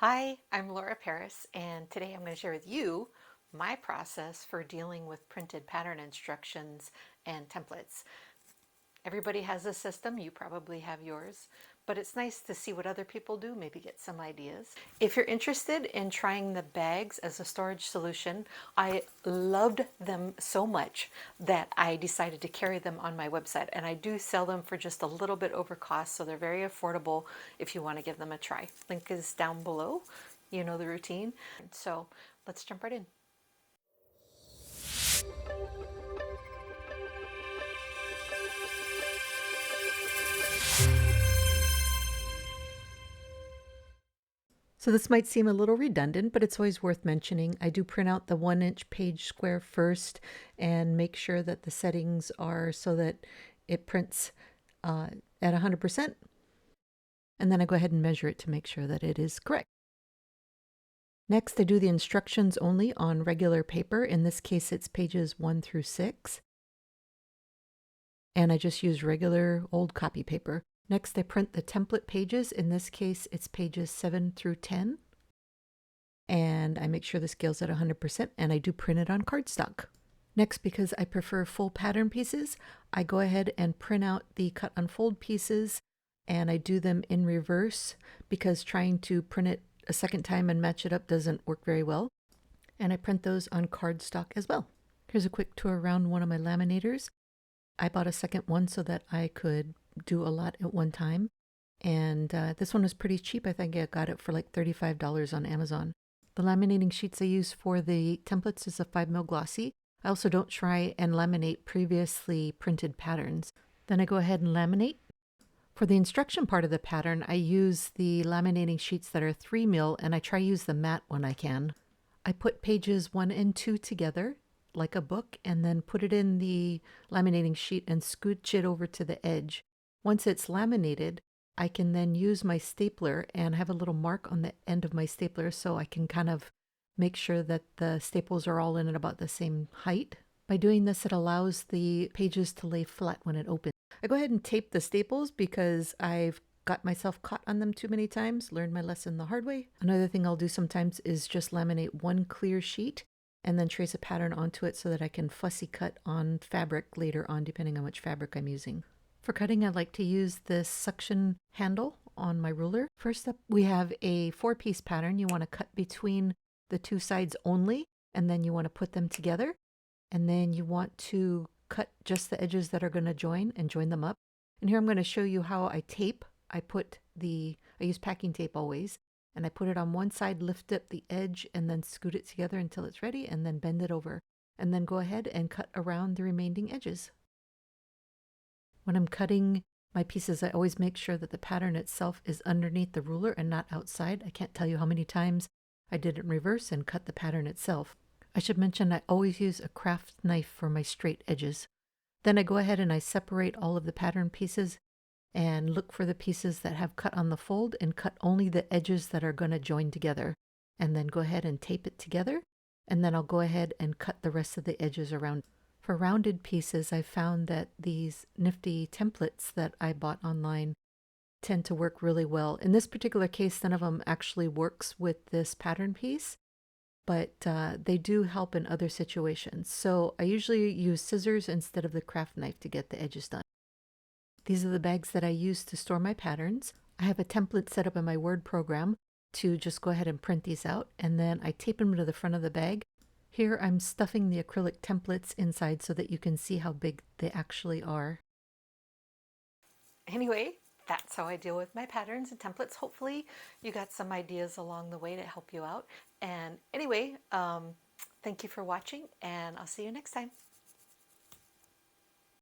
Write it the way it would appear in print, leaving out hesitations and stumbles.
Hi, I'm Laura Paris, and today I'm going to share with you my process for dealing with printed pattern instructions and templates. Everybody has a system, you probably have yours, but it's nice to see what other people do, maybe get some ideas. If you're interested in trying the bags as a storage solution, I loved them so much that I decided to carry them on my website, and I do sell them for just a little bit over cost, so they're very affordable if you want to give them a try. Link is down below. You know the routine. So let's jump right in. So this might seem a little redundant, but it's always worth mentioning. I do print out the 1-inch page square first and make sure that the settings are so that it prints at 100%. And then I go ahead and measure it to make sure that it is correct. Next, I do the instructions only on regular paper. In this case, it's pages 1 through 6. And I just use regular old copy paper. Next, I print the template pages. In this case, it's pages 7 through 10. And I make sure the scale's at 100%, and I do print it on cardstock. Next, because I prefer full pattern pieces, I go ahead and print out the cut on fold pieces, and I do them in reverse because trying to print it a second time and match it up doesn't work very well. And I print those on cardstock as well. Here's a quick tour around one of my laminators. I bought a second one so that I could do a lot at one time. And this one was pretty cheap. I think I got it for like $35 on Amazon. The laminating sheets I use for the templates is a 5mm glossy. I also don't try and laminate previously printed patterns. Then I go ahead and laminate. For the instruction part of the pattern, I use the laminating sheets that are 3mm, and I try to use the matte when I can. I put pages 1 and 2 together like a book and then put it in the laminating sheet and scooch it over to the edge. Once it's laminated, I can then use my stapler and have a little mark on the end of my stapler so I can kind of make sure that the staples are all in at about the same height. By doing this, it allows the pages to lay flat when it opens. I go ahead and tape the staples because I've got myself caught on them too many times, learned my lesson the hard way. Another thing I'll do sometimes is just laminate one clear sheet and then trace a pattern onto it so that I can fussy cut on fabric later on depending on which fabric I'm using. For cutting, I like to use this suction handle on my ruler. First up, we have a 4-piece pattern. You want to cut between the two sides only, and then you want to put them together. And then you want to cut just the edges that are going to join and join them up. And here I'm going to show you how I tape. I use packing tape always, and I put it on one side, lift up the edge, and then scoot it together until it's ready, and then bend it over. And then go ahead and cut around the remaining edges. When I'm cutting my pieces, I always make sure that the pattern itself is underneath the ruler and not outside. I can't tell you how many times I did it in reverse and cut the pattern itself. I should mention I always use a craft knife for my straight edges. Then I go ahead and I separate all of the pattern pieces and look for the pieces that have cut on the fold and cut only the edges that are going to join together. And then go ahead and tape it together. And then I'll go ahead and cut the rest of the edges around. For rounded pieces, I found that these nifty templates that I bought online tend to work really well. In this particular case, none of them actually works with this pattern piece, but they do help in other situations. So I usually use scissors instead of the craft knife to get the edges done. These are the bags that I use to store my patterns. I have a template set up in my Word program to just go ahead and print these out, and then I tape them to the front of the bag. Here I'm stuffing the acrylic templates inside so that you can see how big they actually are. Anyway, that's how I deal with my patterns and templates. Hopefully you got some ideas along the way to help you out. And anyway, thank you for watching, and I'll see you next time.